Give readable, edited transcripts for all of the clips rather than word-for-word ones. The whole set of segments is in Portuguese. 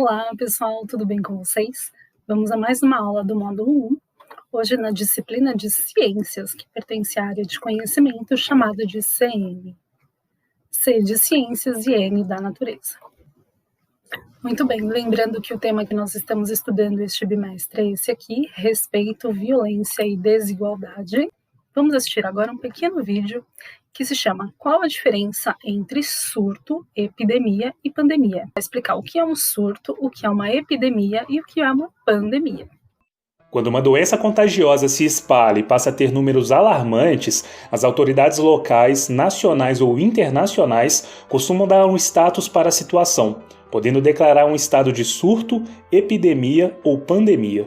Olá, pessoal, tudo bem com vocês? Vamos a mais uma aula do módulo 1, hoje na disciplina de Ciências, que pertence à área de conhecimento chamada de CN. C de Ciências e N da Natureza. Muito bem, lembrando que o tema que nós estamos estudando este bimestre é esse aqui, respeito, violência e desigualdade. Vamos assistir agora um pequeno vídeo que se chama Qual a diferença entre surto, epidemia e pandemia? Vai explicar o que é um surto, o que é uma epidemia e o que é uma pandemia. Quando uma doença contagiosa se espalha e passa a ter números alarmantes, as autoridades locais, nacionais ou internacionais costumam dar um status para a situação, podendo declarar um estado de surto, epidemia ou pandemia.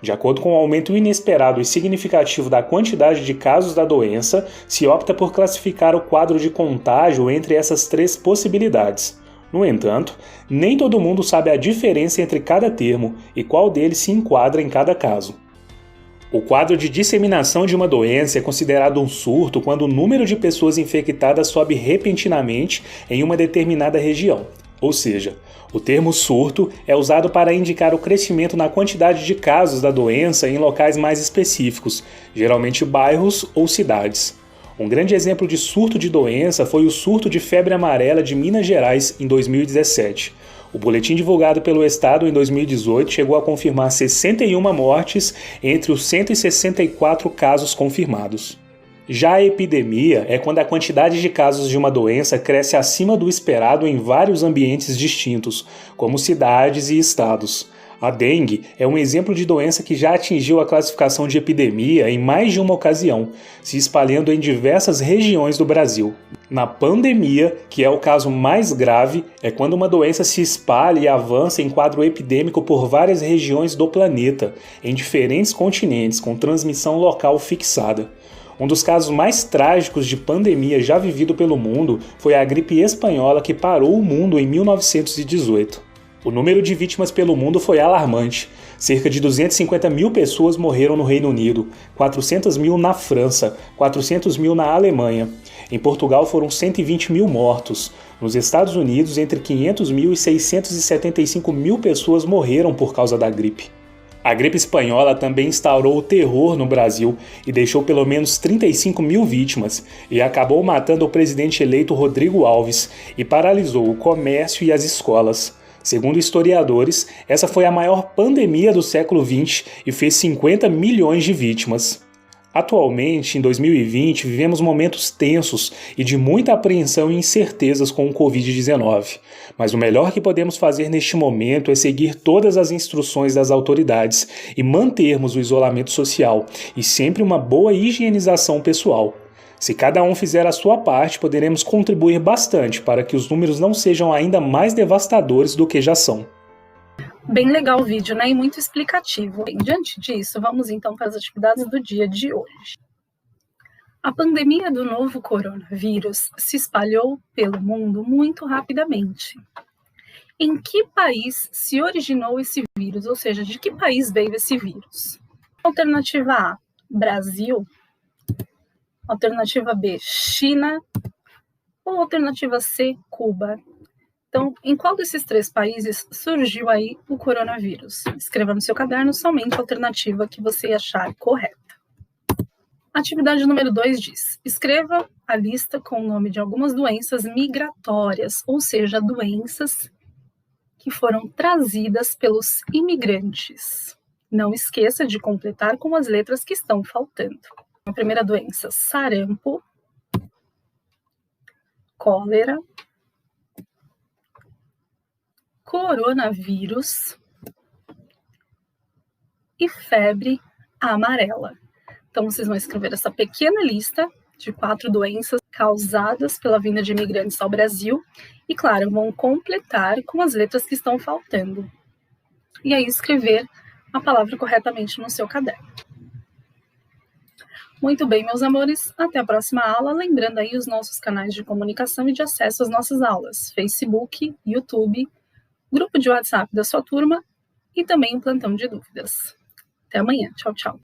De acordo com o aumento inesperado e significativo da quantidade de casos da doença, se opta por classificar o quadro de contágio entre essas três possibilidades. No entanto, nem todo mundo sabe a diferença entre cada termo e qual deles se enquadra em cada caso. O quadro de disseminação de uma doença é considerado um surto quando o número de pessoas infectadas sobe repentinamente em uma determinada região. Ou seja, o termo surto é usado para indicar o crescimento na quantidade de casos da doença em locais mais específicos, geralmente bairros ou cidades. Um grande exemplo de surto de doença foi o surto de febre amarela de Minas Gerais em 2017. O boletim divulgado pelo Estado em 2018 chegou a confirmar 61 mortes entre os 164 casos confirmados. Já a epidemia é quando a quantidade de casos de uma doença cresce acima do esperado em vários ambientes distintos, como cidades e estados. A dengue é um exemplo de doença que já atingiu a classificação de epidemia em mais de uma ocasião, se espalhando em diversas regiões do Brasil. Na pandemia, que é o caso mais grave, é quando uma doença se espalha e avança em quadro epidêmico por várias regiões do planeta, em diferentes continentes, com transmissão local fixada. Um dos casos mais trágicos de pandemia já vivido pelo mundo foi a gripe espanhola que parou o mundo em 1918. O número de vítimas pelo mundo foi alarmante. Cerca de 250 mil pessoas morreram no Reino Unido, 400 mil na França, 400 mil na Alemanha. Em Portugal foram 120 mil mortos. Nos Estados Unidos, entre 500 mil e 675 mil pessoas morreram por causa da gripe. A gripe espanhola também instaurou o terror no Brasil e deixou pelo menos 35 mil vítimas e acabou matando o presidente eleito Rodrigo Alves e paralisou o comércio e as escolas. Segundo historiadores, essa foi a maior pandemia do século XX e fez 50 milhões de vítimas. Atualmente, em 2020, vivemos momentos tensos e de muita apreensão e incertezas com o Covid-19. Mas o melhor que podemos fazer neste momento é seguir todas as instruções das autoridades e mantermos o isolamento social e sempre uma boa higienização pessoal. Se cada um fizer a sua parte, poderemos contribuir bastante para que os números não sejam ainda mais devastadores do que já são. Bem legal o vídeo, né? E muito explicativo. Bem, diante disso, vamos então para as atividades do dia de hoje. A pandemia do novo coronavírus se espalhou pelo mundo muito rapidamente. Em que país se originou esse vírus? Ou seja, de que país veio esse vírus? Alternativa A, Brasil. Alternativa B, China. Ou alternativa C, Cuba. Então, em qual desses três países surgiu aí o coronavírus? Escreva no seu caderno somente a alternativa que você achar correta. Atividade número 2 diz: escreva a lista com o nome de algumas doenças migratórias, ou seja, doenças que foram trazidas pelos imigrantes. Não esqueça de completar com as letras que estão faltando. A primeira doença, sarampo, cólera, coronavírus e febre amarela. Então, vocês vão escrever essa pequena lista de 4 doenças causadas pela vinda de imigrantes ao Brasil e, claro, vão completar com as letras que estão faltando. E aí escrever a palavra corretamente no seu caderno. Muito bem, meus amores, até a próxima aula. Lembrando aí os nossos canais de comunicação e de acesso às nossas aulas: Facebook, YouTube, grupo de WhatsApp da sua turma e também um plantão de dúvidas. Até amanhã. Tchau, tchau.